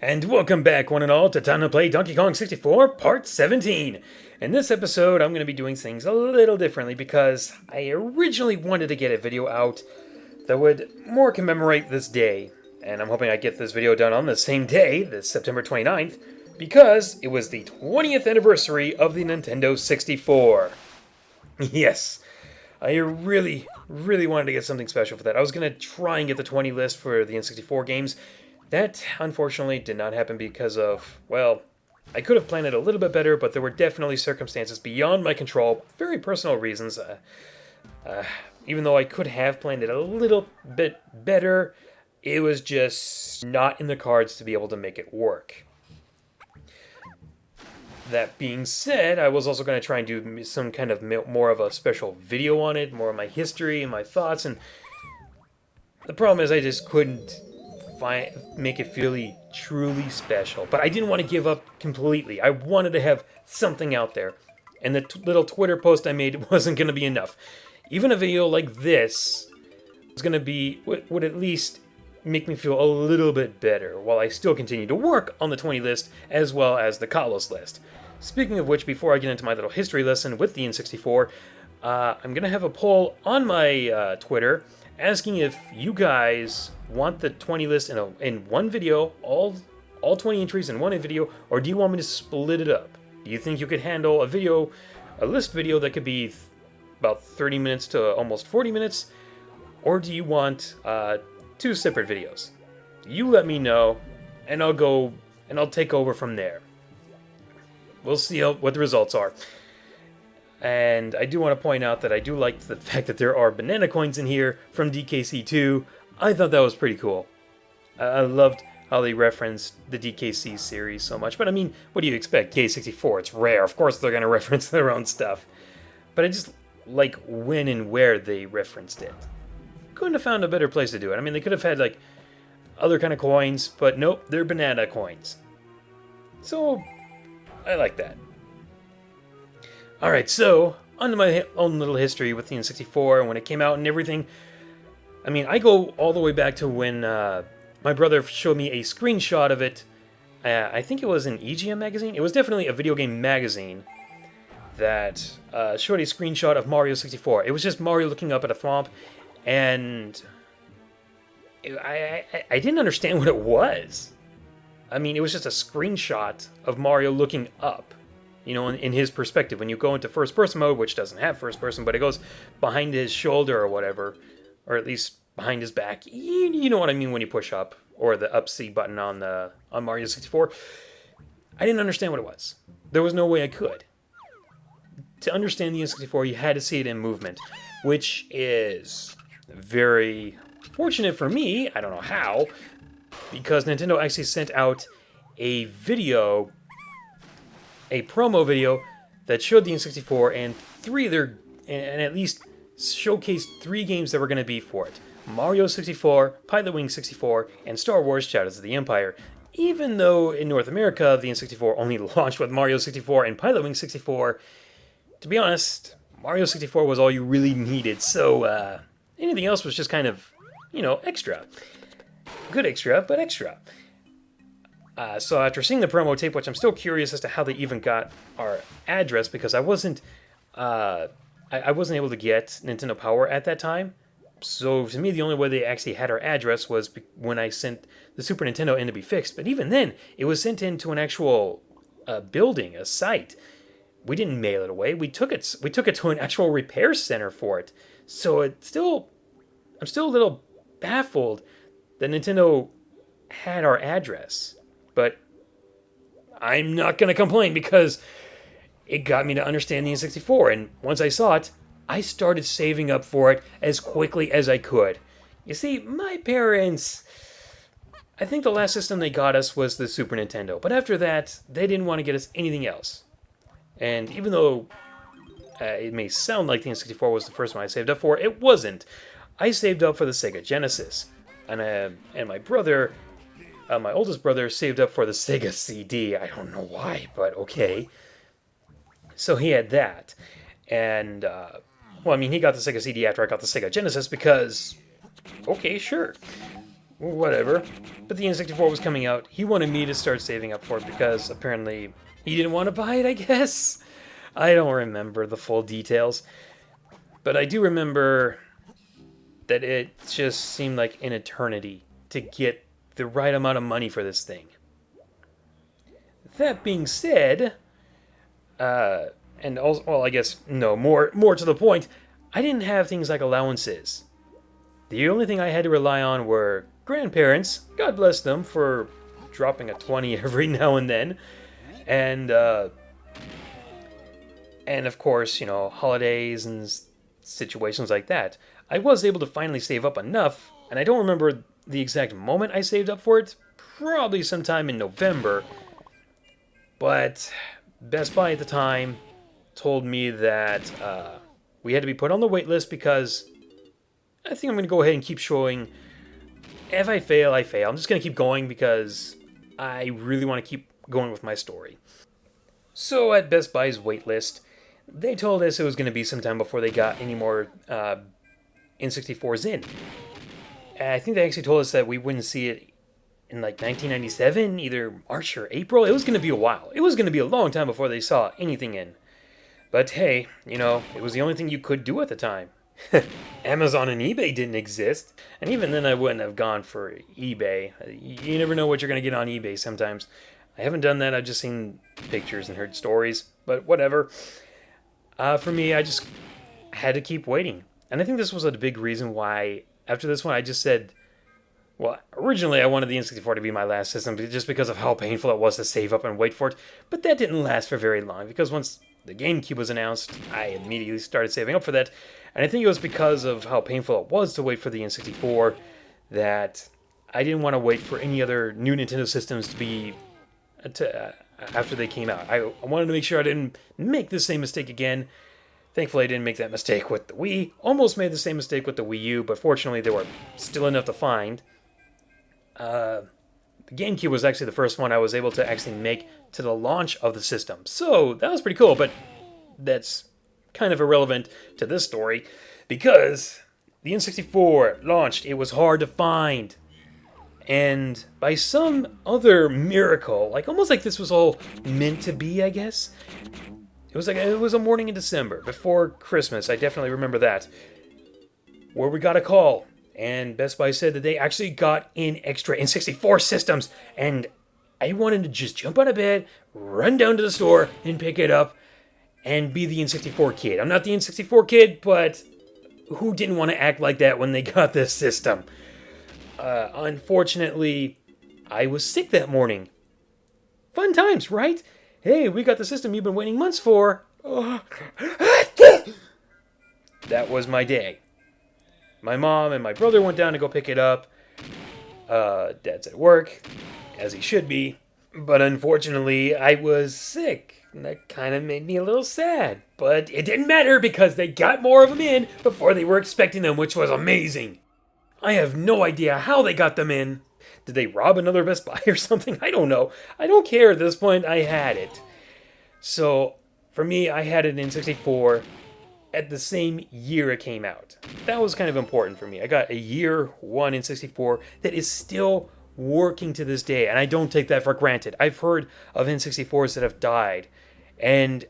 And welcome back, one and all, to Time to Play Donkey Kong 64, Part 17. In this episode, I'm going to be doing things a little differently because I originally wanted to get a video out that would more commemorate this day. And I'm hoping I get this video done on the same day, this September 29th, because it was the 20th anniversary of the Nintendo 64. Yes, I really wanted to get something special for that. I was going to try and get the 20 list for the N64 games. That, unfortunately, did not happen because of, well, I could have planned it a little bit better, but there were definitely circumstances beyond my control, very personal reasons. Even though I could have planned it a little bit better, it was just not in the cards to be able to make it work. That being said, I was also going to try and do some kind of more of a special video on it, more of my history and my thoughts, and the problem is I just couldn't make it feel truly special. But I didn't want to give up completely. I wanted to have something out there. And the little Twitter post I made wasn't going to be enough. Even a video like this was going to be, would at least make me feel a little bit better while I still continue to work on the 20 list as well as the Kalos list. Speaking of which, before I get into my little history lesson with the N64, I'm going to have a poll on my Twitter asking if you guys want the 20 list in one video, all 20 entries in one video, or do you want me to split it up? Do you think you could handle a list video that could be about 30 minutes to almost 40 minutes, or do you want two separate videos? You let me know, and I'll take over from there. We'll see what the results are. And I do want to point out that I do like the fact that there are banana coins in here from DKC2. I thought that was pretty cool. I loved how they referenced the DKC series so much. But I mean, what do you expect? K64, it's rare. Of course they're going to reference their own stuff. But I just like when and where they referenced it. Couldn't have found a better place to do it. I mean, they could have had like other kind of coins, but nope, they're banana coins. So, I like that. Alright, so, on to my own little history with the N64 and when it came out and everything. I mean, I go all the way back to when my brother showed me a screenshot of it. I think it was an EGM magazine. It was definitely a video game magazine that showed a screenshot of Mario 64. It was just Mario looking up at a thwomp, and I didn't understand what it was. I mean, it was just a screenshot of Mario looking up. You know, in his perspective, when you go into first-person mode, which doesn't have first-person, but it goes behind his shoulder or whatever, or at least behind his back. You know what I mean when you push up, or the up C button on Mario 64. I didn't understand what it was. There was no way I could. To understand the N64, you had to see it in movement, which is very fortunate for me. I don't know how, because Nintendo actually sent out a video, a promo video that showed the N64 and at least showcased 3 games that were going to be for it. Mario 64, Pilot Wing 64, and Star Wars Shadows of the Empire. Even though in North America, the N64 only launched with Mario 64 and Pilot Wing 64, to be honest, Mario 64 was all you really needed, so anything else was just kind of, extra. Good extra, but extra. So after seeing the promo tape, which I'm still curious as to how they even got our address, because I wasn't able to get Nintendo Power at that time. So to me, the only way they actually had our address was when I sent the Super Nintendo in to be fixed. But even then, it was sent into an actual building, a site. We didn't mail it away. We took it to an actual repair center for it. So I'm still a little baffled that Nintendo had our address. But I'm not going to complain because it got me to understand the N64. And once I saw it, I started saving up for it as quickly as I could. You see, my parents, I think the last system they got us was the Super Nintendo. But after that, they didn't want to get us anything else. And even though it may sound like the N64 was the first one I saved up for, it wasn't. I saved up for the Sega Genesis. And my brother... my oldest brother saved up for the Sega CD. I don't know why, but okay. So he had that. And, he got the Sega CD after I got the Sega Genesis because, okay, sure. whatever. But the N64 was coming out. He wanted me to start saving up for it because apparently he didn't want to buy it, I guess. I don't remember the full details. But I do remember that it just seemed like an eternity to get the right amount of money for this thing. That being said, and also, well, I guess, no, more to the point, I didn't have things like allowances. The only thing I had to rely on were grandparents, God bless them for dropping a 20 every now and then, and of course, you know, holidays and situations like that. I was able to finally save up enough, and I don't remember the exact moment I saved up for it, probably sometime in November, but Best Buy at the time told me that we had to be put on the wait list because I think I'm going to go ahead and keep showing. If I fail, I fail. I'm just going to keep going because I really want to keep going with my story. So at Best Buy's wait list, they told us it was going to be sometime before they got any more N64s in. And I think they actually told us that we wouldn't see it in like 1997, either March or April. It was going to be a while. It was going to be a long time before they saw anything in. But hey, you know, it was the only thing you could do at the time. Amazon and eBay didn't exist. And even then I wouldn't have gone for eBay. You never know what you're going to get on eBay sometimes. I haven't done that. I've just seen pictures and heard stories. But whatever. For me, I just had to keep waiting. And I think this was a big reason why, after this one, I just said, well, originally I wanted the N64 to be my last system just because of how painful it was to save up and wait for it. But that didn't last for very long because once the GameCube was announced, I immediately started saving up for that. And I think it was because of how painful it was to wait for the N64 that I didn't want to wait for any other new Nintendo systems to be after they came out. I wanted to make sure I didn't make the same mistake again. Thankfully, I didn't make that mistake with the Wii. Almost made the same mistake with the Wii U, but fortunately, there were still enough to find. The GameCube was actually the first one I was able to actually make to the launch of the system. So, that was pretty cool, but that's kind of irrelevant to this story because the N64 launched. It was hard to find. And by some other miracle, like almost like this was all meant to be, I guess. It was a morning in December, before Christmas, I definitely remember that, where we got a call, and Best Buy said that they actually got in extra N64 systems, and I wanted to just jump out of bed, run down to the store, and pick it up, and be the N64 kid. I'm not the N64 kid, but who didn't want to act like that when they got this system? Unfortunately, I was sick that morning. Fun times, right? Hey, we got the system you've been waiting months for. That was my day. My mom and my brother went down to go pick it up. Dad's at work, as he should be. But unfortunately, I was sick. And that kind of made me a little sad. But it didn't matter because they got more of them in before they were expecting them, which was amazing. I have no idea how they got them in. Did they rob another Best Buy or something? I don't know. I don't care at this point. I had it. So, for me, I had an N64 at the same year it came out. That was kind of important for me. I got a year one N64 that is still working to this day, and I don't take that for granted. I've heard of N64s that have died, and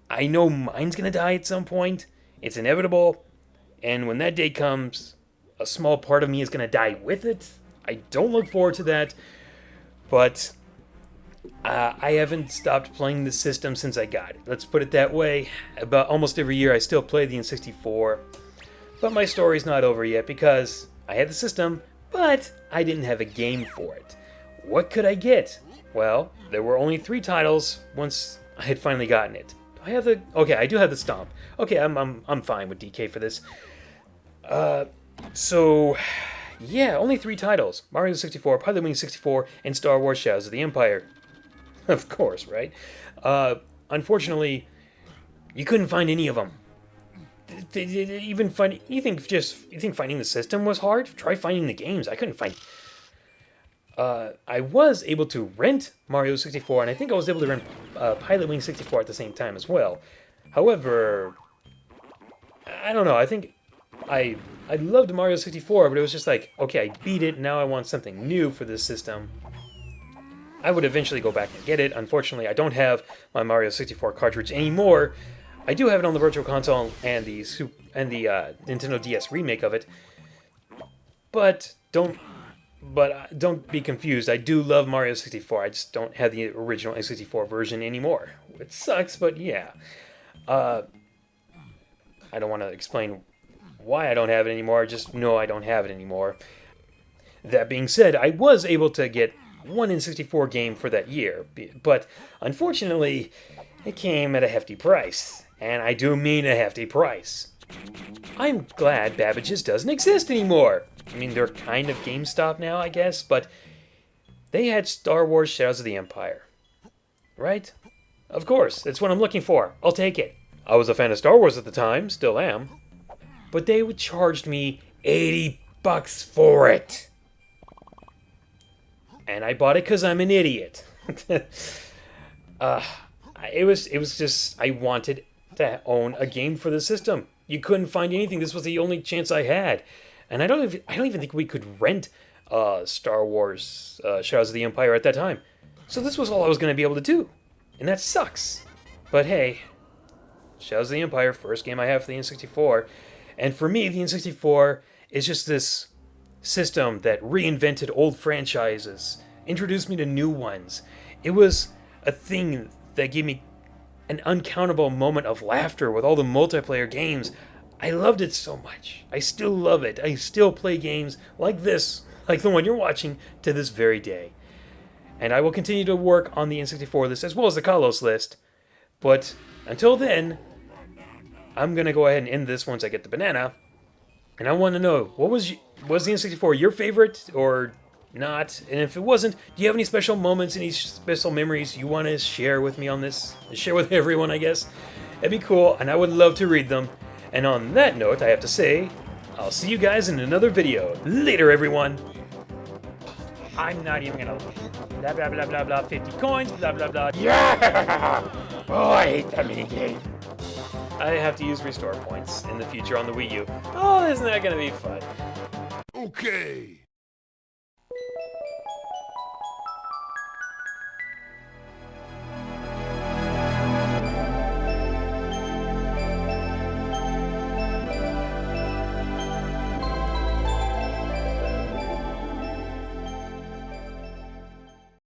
I know mine's going to die at some point. It's inevitable, and when that day comes, a small part of me is going to die with it. I don't look forward to that, but I haven't stopped playing the system since I got it. Let's put it that way. About almost every year I still play the N64, but my story's not over yet because I had the system, but I didn't have a game for it. What could I get? Well, there were only 3 titles once I had finally gotten it. Do I have the... Okay, I do have the Stomp. Okay, I'm fine with DK for this. So... yeah, only 3 titles. Mario 64, Pilot Wing 64, and Star Wars Shadows of the Empire. Of course, right? Unfortunately, you couldn't find any of them. Even find... You think finding the system was hard? Try finding the games. I couldn't find... I was able to rent Mario 64, and I think I was able to rent Pilot Wing 64 at the same time as well. However, I don't know. I think I loved Mario 64, but it was just like, okay, I beat it, now I want something new for this system. I would eventually go back and get it. Unfortunately, I don't have my Mario 64 cartridge anymore. I do have it on the Virtual Console and the Nintendo DS remake of it. But don't be confused. I do love Mario 64. I just don't have the original N64 version anymore. It sucks, but yeah. I don't want to explain why I don't have it anymore. Just know I don't have it anymore. That being said, I was able to get one N64 game for that year, but unfortunately, it came at a hefty price. And I do mean a hefty price. I'm glad Babbage's doesn't exist anymore. I mean, they're kind of GameStop now, I guess, but they had Star Wars Shadows of the Empire. Right? Of course, that's what I'm looking for. I'll take it. I was a fan of Star Wars at the time, still am. But they would charge me $80 for it. And I bought it because I'm an idiot. It was just, I wanted to own a game for the system. You couldn't find anything. This was the only chance I had. And I don't even think we could rent Star Wars Shadows of the Empire at that time. So this was all I was going to be able to do. And that sucks. But hey, Shadows of the Empire, first game I have for the N64. And for me, the N64 is just this system that reinvented old franchises, introduced me to new ones. It was a thing that gave me an uncountable moment of laughter with all the multiplayer games. I loved it so much. I still love it. I still play games like this, like the one you're watching, to this very day. And I will continue to work on the N64 list as well as the Kalos list. But until then, I'm going to go ahead and end this once I get the banana. And I want to know, was the N64 your favorite or not? And if it wasn't, do you have any special moments, any special memories you want to share with me on this? Share with everyone, I guess. That'd be cool, and I would love to read them. And on that note, I have to say, I'll see you guys in another video. Later, everyone! I'm not even gonna... Blah, blah, blah, blah, blah, 50 coins, blah, blah, blah. Yeah! Oh, I hate that minigame. I have to use restore points in the future on the Wii U. Oh, isn't that gonna be fun? Okay.